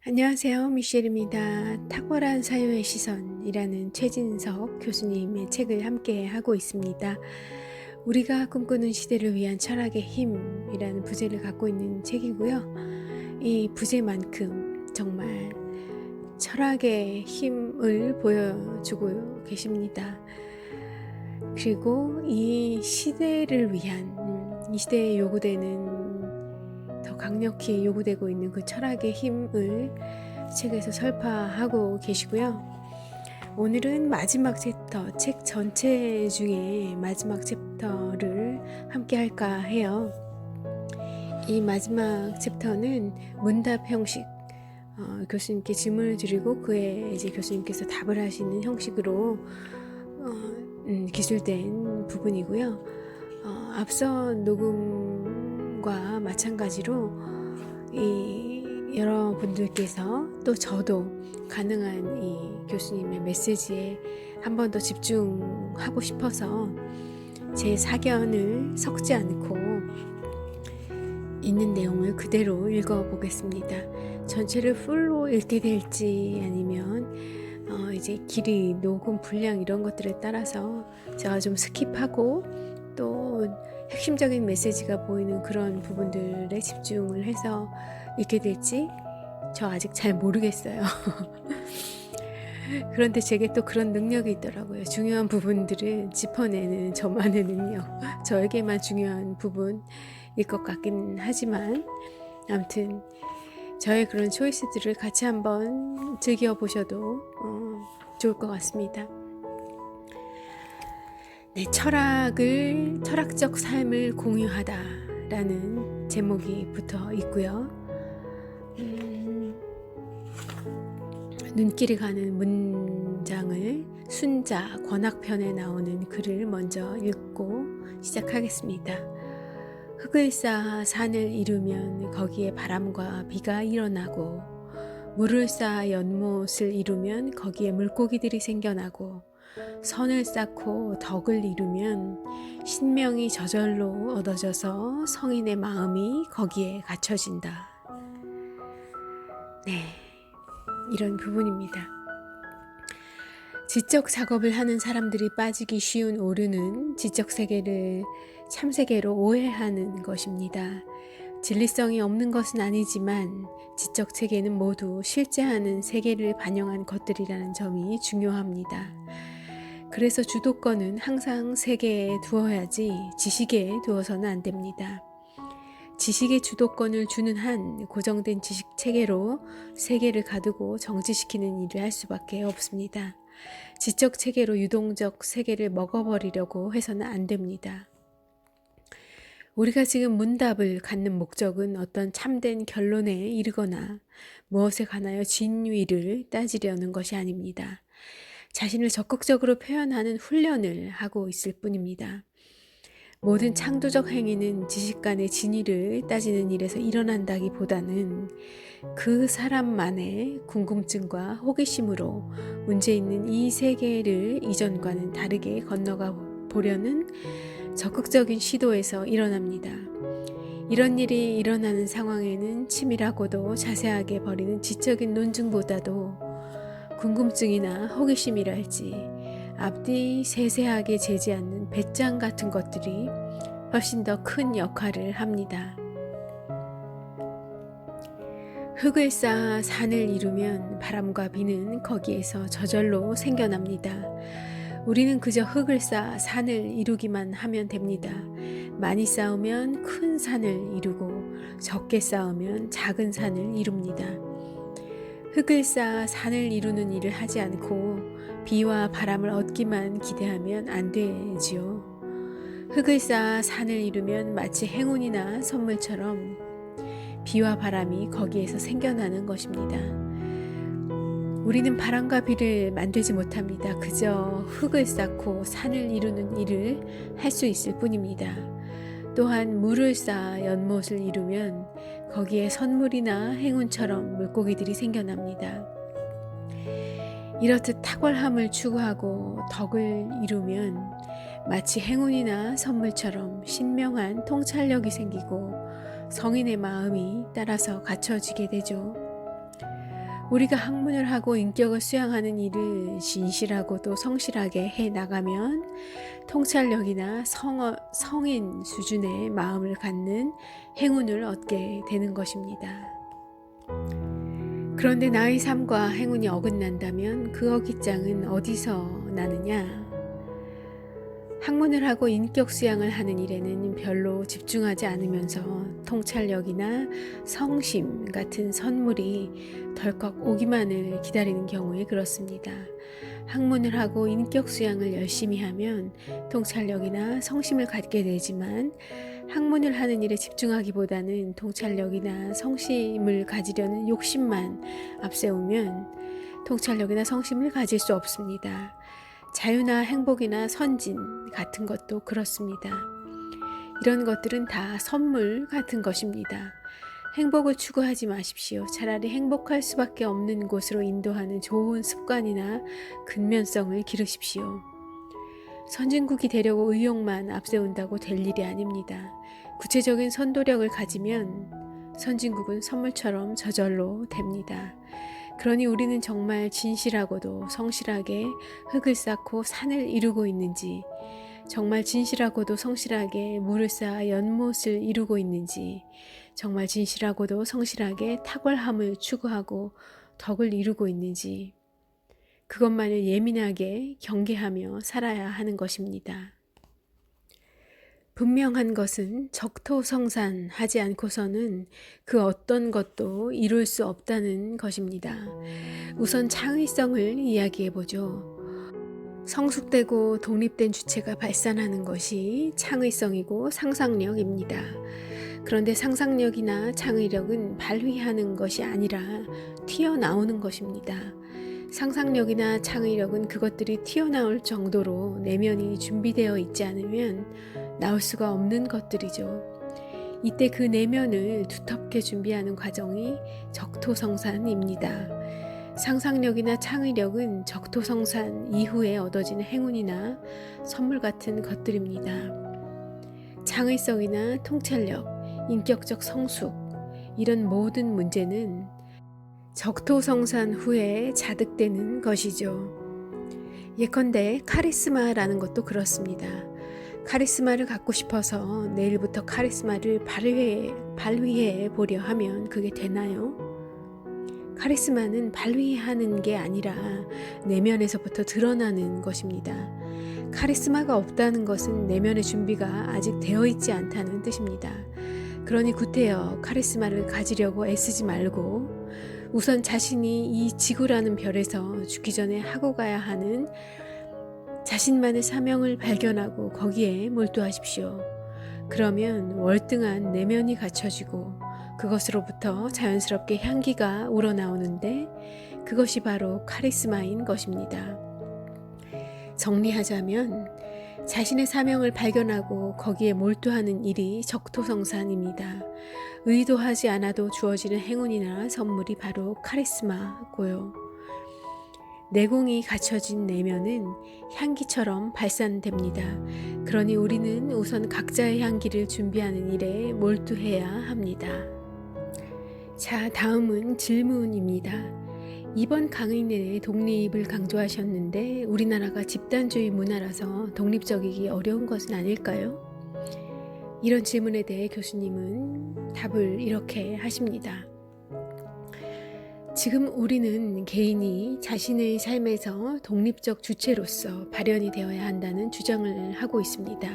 안녕하세요. 미셸입니다. 탁월한 사유의 시선이라는 최진석 교수님의 책을 함께 하고 있습니다. 우리가 꿈꾸는 시대를 위한 철학의 힘이라는 부제를 갖고 있는 책이고요. 이 부제만큼 정말 철학의 힘을 보여주고 계십니다. 그리고 이 시대를 위한 이 시대에 요구되는 더 강력히 요구되고 있는 그 철학의 힘을 책에서 설파하고 계시고요. 오늘은 마지막 챕터, 책 전체 중에 마지막 챕터를 함께 할까 해요. 이 마지막 챕터는 문답 형식, 교수님께 질문을 드리고 그에 이제 교수님께서 답을 하시는 형식으로 기술된 부분이고요. 앞서 녹음과 마찬가지로 여러분들께서 또 저도 가능한 이 교수님의 메시지에 한 번 더 집중하고 싶어서 제 사견을 섞지 않고 있는 내용을 그대로 읽어보겠습니다. 전체를 풀로 읽게 될지 아니면 이제 길이, 녹음 분량 이런 것들에 따라서 제가 좀 스킵하고 또 핵심적인 메시지가 보이는 그런 부분들에 집중을 해서 읽게 될지 저 아직 잘 모르겠어요. 그런데 제게 또 그런 능력이 있더라고요. 중요한 부분들을 짚어내는 저만의 능력. 저에게만 중요한 부분일 것 같긴 하지만 아무튼 저의 그런 초이스들을 같이 한번 즐겨보셔도 좋을 것 같습니다. 네, 철학적 삶을 공유하다라는 제목이 붙어 있고요. 눈길이 가는 문장을 순자 권학편에 나오는 글을 먼저 읽고 시작하겠습니다. 흙을 쌓아 산을 이루면 거기에 바람과 비가 일어나고, 물을 쌓아 연못을 이루면 거기에 물고기들이 생겨나고, 선을 쌓고 덕을 이루면 신명이 저절로 얻어져서 성인의 마음이 거기에 갖춰진다. 네, 이런 부분입니다. 지적 작업을 하는 사람들이 빠지기 쉬운 오류는 지적 세계를 참세계로 오해하는 것입니다. 진리성이 없는 것은 아니지만 지적 체계는 모두 실제하는 세계를 반영한 것들이라는 점이 중요합니다. 그래서 주도권은 항상 세계에 두어야지 지식에 두어서는 안 됩니다. 지식의 주도권을 주는 한 고정된 지식 체계로 세계를 가두고 정지시키는 일을 할 수밖에 없습니다. 지적 체계로 유동적 세계를 먹어버리려고 해서는 안 됩니다. 우리가 지금 문답을 갖는 목적은 어떤 참된 결론에 이르거나 무엇에 관하여 진위를 따지려는 것이 아닙니다. 자신을 적극적으로 표현하는 훈련을 하고 있을 뿐입니다. 모든 창조적 행위는 지식 간의 진위를 따지는 일에서 일어난다기보다는 그 사람만의 궁금증과 호기심으로 문제 있는 이 세계를 이전과는 다르게 건너가 보려는 적극적인 시도에서 일어납니다. 이런 일이 일어나는 상황에는 치밀하고도 자세하게 벌이는 지적인 논증보다도 궁금증이나 호기심이랄지 앞뒤 세세하게 재지 않는 배짱 같은 것들이 훨씬 더 큰 역할을 합니다. 흙을 쌓아 산을 이루면 바람과 비는 거기에서 저절로 생겨납니다. 우리는 그저 흙을 쌓아 산을 이루기만 하면 됩니다. 많이 쌓으면 큰 산을 이루고 적게 쌓으면 작은 산을 이룹니다. 흙을 쌓아 산을 이루는 일을 하지 않고 비와 바람을 얻기만 기대하면 안 되지요. 흙을 쌓아 산을 이루면 마치 행운이나 선물처럼 비와 바람이 거기에서 생겨나는 것입니다. 우리는 바람과 비를 만들지 못합니다. 그저 흙을 쌓고 산을 이루는 일을 할 수 있을 뿐입니다. 또한 물을 쌓아 연못을 이루면 거기에 선물이나 행운처럼 물고기들이 생겨납니다. 이렇듯 탁월함을 추구하고 덕을 이루면 마치 행운이나 선물처럼 신명한 통찰력이 생기고 성인의 마음이 따라서 갖춰지게 되죠. 우리가 학문을 하고 인격을 수양하는 일을 진실하고도 성실하게 해 나가면 통찰력이나 성인 수준의 마음을 갖는 행운을 얻게 되는 것입니다. 그런데 나의 삶과 행운이 어긋난다면 그 어깃장은 어디서 나느냐? 학문을 하고 인격 수양을 하는 일에는 별로 집중하지 않으면서 통찰력이나 성심 같은 선물이 덜컥 오기만을 기다리는 경우에 그렇습니다. 학문을 하고 인격 수양을 열심히 하면 통찰력이나 성심을 갖게 되지만 학문을 하는 일에 집중하기보다는 통찰력이나 성심을 가지려는 욕심만 앞세우면 통찰력이나 성심을 가질 수 없습니다. 자유나 행복이나 선진 같은 것도 그렇습니다. 이런 것들은 다 선물 같은 것입니다. 행복을 추구하지 마십시오. 차라리 행복할 수밖에 없는 곳으로 인도하는 좋은 습관이나 근면성을 기르십시오. 선진국이 되려고 의욕만 앞세운다고 될 일이 아닙니다. 구체적인 선도력을 가지면 선진국은 선물처럼 저절로 됩니다. 그러니 우리는 정말 진실하고도 성실하게 흙을 쌓고 산을 이루고 있는지, 정말 진실하고도 성실하게 물을 쌓아 연못을 이루고 있는지, 정말 진실하고도 성실하게 탁월함을 추구하고 덕을 이루고 있는지, 그것만을 예민하게 경계하며 살아야 하는 것입니다. 분명한 것은 적토성산하지 않고서는 그 어떤 것도 이룰 수 없다는 것입니다. 우선 창의성을 이야기해 보죠. 성숙되고 독립된 주체가 발산하는 것이 창의성이고 상상력입니다. 그런데 상상력이나 창의력은 발휘하는 것이 아니라 튀어나오는 것입니다. 상상력이나 창의력은 그것들이 튀어나올 정도로 내면이 준비되어 있지 않으면 나올 수가 없는 것들이죠. 이때 그 내면을 두텁게 준비하는 과정이 적토성산입니다. 상상력이나 창의력은 적토성산 이후에 얻어지는 행운이나 선물 같은 것들입니다. 창의성이나 통찰력, 인격적 성숙, 이런 모든 문제는 적토성산 후에 자득되는 것이죠. 예컨대 카리스마라는 것도 그렇습니다. 카리스마를 갖고 싶어서 내일부터 카리스마를 발휘해 보려 하면 그게 되나요? 카리스마는 발휘하는 게 아니라 내면에서부터 드러나는 것입니다. 카리스마가 없다는 것은 내면의 준비가 아직 되어 있지 않다는 뜻입니다. 그러니 구태여 카리스마를 가지려고 애쓰지 말고 우선 자신이 이 지구라는 별에서 죽기 전에 하고 가야 하는 자신만의 사명을 발견하고 거기에 몰두하십시오. 그러면 월등한 내면이 갖춰지고 그것으로부터 자연스럽게 향기가 우러나오는데 그것이 바로 카리스마인 것입니다. 정리하자면 자신의 사명을 발견하고 거기에 몰두하는 일이 적토성산입니다. 의도하지 않아도 주어지는 행운이나 선물이 바로 카리스마고요. 내공이 갖춰진 내면은 향기처럼 발산됩니다. 그러니 우리는 우선 각자의 향기를 준비하는 일에 몰두해야 합니다. 자, 다음은 질문입니다. 이번 강의 내내 독립을 강조하셨는데 우리나라가 집단주의 문화라서 독립적이기 어려운 것은 아닐까요? 이런 질문에 대해 교수님은 답을 이렇게 하십니다. 지금 우리는 개인이 자신의 삶에서 독립적 주체로서 발현이 되어야 한다는 주장을 하고 있습니다.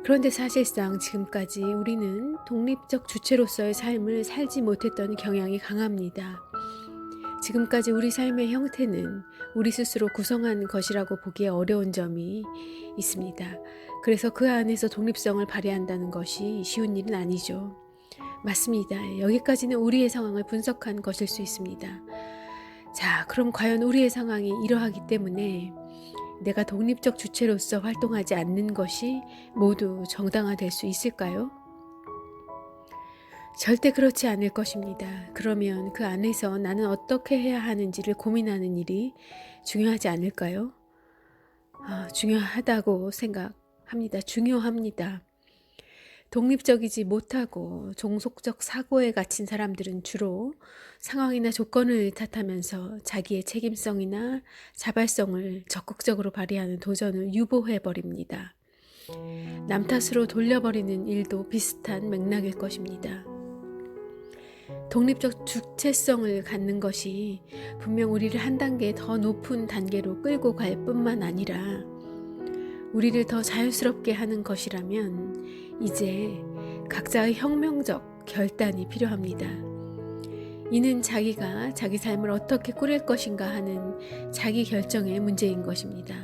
그런데 사실상 지금까지 우리는 독립적 주체로서의 삶을 살지 못했던 경향이 강합니다. 지금까지 우리 삶의 형태는 우리 스스로 구성한 것이라고 보기 어려운 점이 있습니다. 그래서 그 안에서 독립성을 발휘한다는 것이 쉬운 일은 아니죠. 맞습니다. 여기까지는 우리의 상황을 분석한 것일 수 있습니다. 자, 그럼 과연 우리의 상황이 이러하기 때문에 내가 독립적 주체로서 활동하지 않는 것이 모두 정당화될 수 있을까요? 절대 그렇지 않을 것입니다. 그러면 그 안에서 나는 어떻게 해야 하는지를 고민하는 일이 중요하지 않을까요? 중요하다고 생각합니다. 중요합니다. 독립적이지 못하고 종속적 사고에 갇힌 사람들은 주로 상황이나 조건을 탓하면서 자기의 책임성이나 자발성을 적극적으로 발휘하는 도전을 유보해 버립니다. 남 탓으로 돌려버리는 일도 비슷한 맥락일 것입니다. 독립적 주체성을 갖는 것이 분명 우리를 한 단계 더 높은 단계로 끌고 갈 뿐만 아니라 우리를 더 자유스럽게 하는 것이라면 이제 각자의 혁명적 결단이 필요합니다. 이는 자기가 자기 삶을 어떻게 꾸릴 것인가 하는 자기 결정의 문제인 것입니다.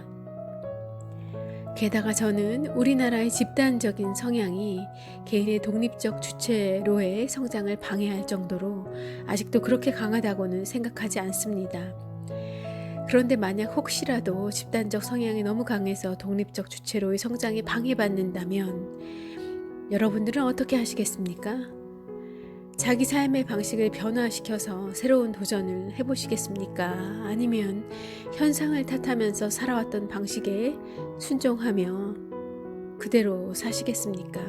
게다가 저는 우리나라의 집단적인 성향이 개인의 독립적 주체로의 성장을 방해할 정도로 아직도 그렇게 강하다고는 생각하지 않습니다. 그런데 만약 혹시라도 집단적 성향이 너무 강해서 독립적 주체로의 성장이 방해받는다면 여러분들은 어떻게 하시겠습니까? 자기 삶의 방식을 변화시켜서 새로운 도전을 해보시겠습니까? 아니면 현상을 탓하면서 살아왔던 방식에 순종하며 그대로 사시겠습니까?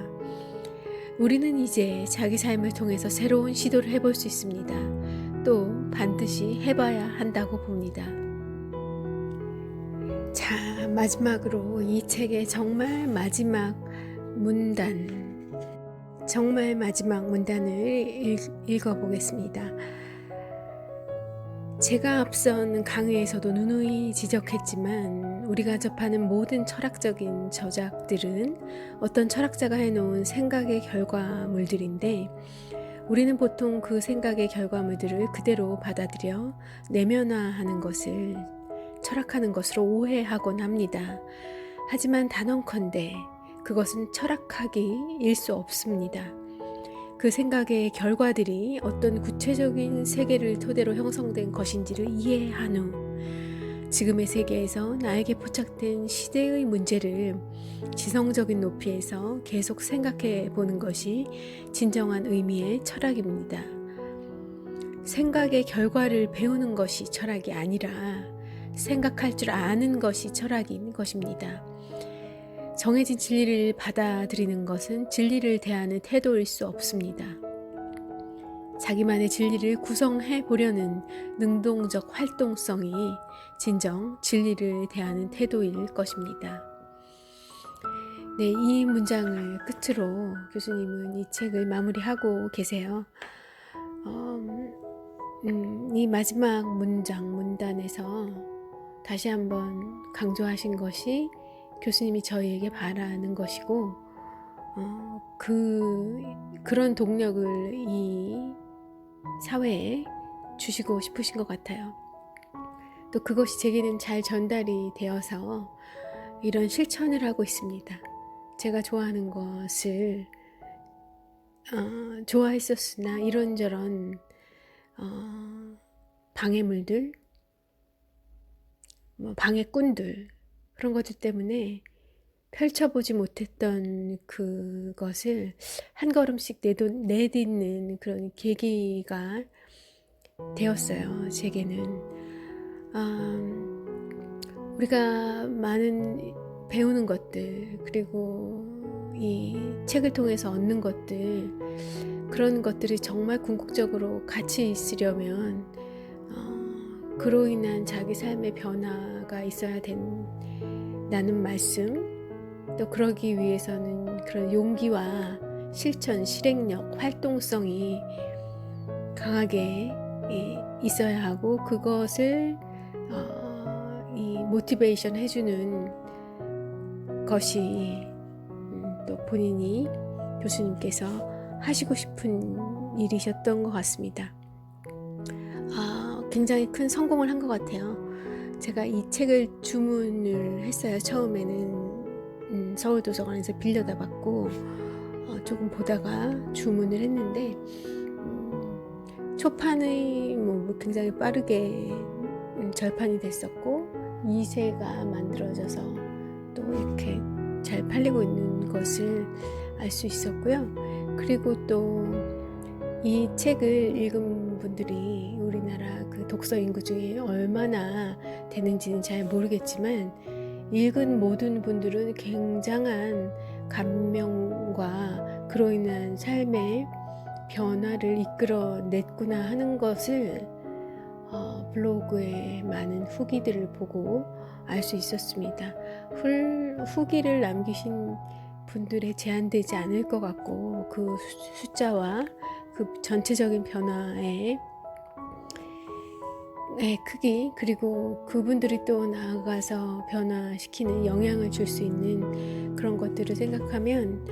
우리는 이제 자기 삶을 통해서 새로운 시도를 해볼 수 있습니다. 또 반드시 해봐야 한다고 봅니다. 자, 마지막으로 이 책의 정말 마지막 문단을 읽어보겠습니다. 제가 앞선 강의에서도 누누이 지적했지만 우리가 접하는 모든 철학적인 저작들은 어떤 철학자가 해놓은 생각의 결과물들인데 우리는 보통 그 생각의 결과물들을 그대로 받아들여 내면화하는 것을 철학하는 것으로 오해하곤 합니다. 하지만 단언컨대 그것은 철학하기일 수 없습니다. 그 생각의 결과들이 어떤 구체적인 세계를 토대로 형성된 것인지를 이해한 후 지금의 세계에서 나에게 포착된 시대의 문제를 지성적인 높이에서 계속 생각해 보는 것이 진정한 의미의 철학입니다. 생각의 결과를 배우는 것이 철학이 아니라 생각할 줄 아는 것이 철학인 것입니다. 정해진 진리를 받아들이는 것은 진리를 대하는 태도일 수 없습니다. 자기만의 진리를 구성해 보려는 능동적 활동성이 진정 진리를 대하는 태도일 것입니다. 네, 이 문장을 끝으로 교수님은 이 책을 마무리하고 계세요. 이 마지막 문단에서 다시 한번 강조하신 것이 교수님이 저희에게 바라는 것이고 그런 동력을 이 사회에 주시고 싶으신 것 같아요. 또 그것이 제게는 잘 전달이 되어서 이런 실천을 하고 있습니다. 제가 좋아하는 것을 좋아했었으나 이런저런 방해물들, 방해꾼들 그런 것들 때문에 펼쳐보지 못했던 그것을 한 걸음씩 내딛는 그런 계기가 되었어요. 제게는 우리가 많은 배우는 것들 그리고 이 책을 통해서 얻는 것들 그런 것들이 정말 궁극적으로 가치 있으려면 그로 인한 자기 삶의 변화가 있어야 된다는 말씀, 또 그러기 위해서는 그런 용기와 실천, 실행력, 활동성이 강하게 있어야 하고 그것을 이 모티베이션 해주는 것이 또 본인이 교수님께서 하시고 싶은 일이셨던 것 같습니다. 굉장히 큰 성공을 한 것 같아요. 제가 이 책을 주문을 했어요. 처음에는 서울도서관에서 빌려다 받고 조금 보다가 주문을 했는데 초판의 굉장히 빠르게 절판이 됐었고 2세가 만들어져서 또 이렇게 잘 팔리고 있는 것을 알 수 있었고요. 그리고 또 이 책을 읽은 분들이 우리나라 그 독서 인구 중에 얼마나 되는지는 잘 모르겠지만 읽은 모든 분들은 굉장한 감명과 그로 인한 삶의 변화를 이끌어냈구나 하는 것을 블로그에 많은 후기들을 보고 알 수 있었습니다. 후기를 남기신 분들의 제한되지 않을 것 같고, 그 숫자와 그 전체적인 변화의 크기, 그리고 그분들이 또 나아가서 변화시키는 영향을 줄 수 있는 그런 것들을 생각하면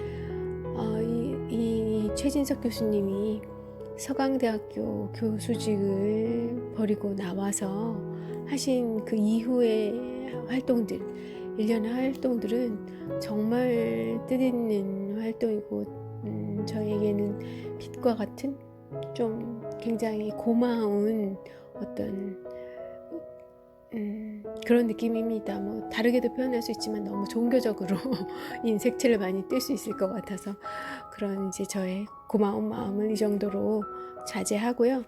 이 최진석 교수님이 서강대학교 교수직을 버리고 나와서 하신 그 이후의 활동들, 일련의 활동들은 정말 뜻있는 활동이고, 저에게는 빛과 같은 좀 굉장히 고마운 어떤 그런 느낌입니다. 뭐 다르게도 표현할 수 있지만 너무 종교적으로 색채를 많이 뜰 수 있을 것 같아서 그런 이제 저의 고마운 마음을 이 정도로 자제하고요.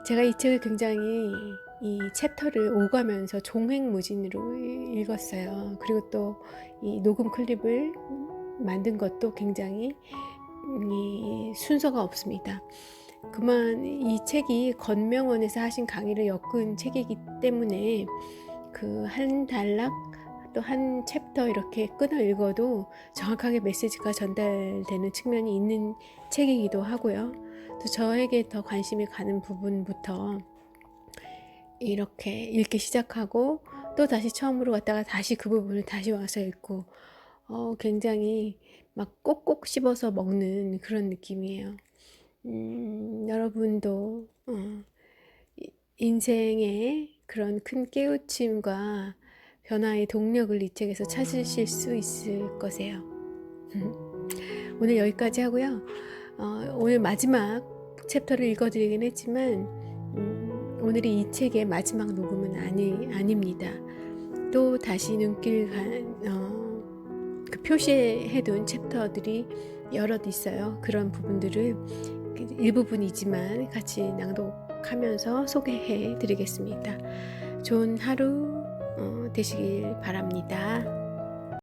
제가 이 책을 굉장히 이 챕터를 오가면서 종횡무진으로 읽었어요. 그리고 또 이 녹음 클립을 만든 것도 굉장히 순서가 없습니다. 그만 이 책이 건명원에서 하신 강의를 엮은 책이기 때문에 그 한 단락 또 한 챕터 이렇게 끊어 읽어도 정확하게 메시지가 전달되는 측면이 있는 책이기도 하고요. 또 저에게 더 관심이 가는 부분부터 이렇게 읽기 시작하고 또 다시 처음으로 갔다가 다시 그 부분을 다시 와서 읽고 굉장히 막 꼭꼭 씹어서 먹는 그런 느낌이에요. 여러분도 인생의 그런 큰 깨우침과 변화의 동력을 이 책에서 찾으실 수 있을 거세요. 오늘 여기까지 하고요. 오늘 마지막 챕터를 읽어드리긴 했지만 오늘이 이 책의 마지막 녹음은 아닙니다. 또 다시 눈길 그 표시해둔 챕터들이 여럿 있어요. 그런 부분들을 일부분이지만 같이 낭독하면서 소개해 드리겠습니다. 좋은 하루 되시길 바랍니다.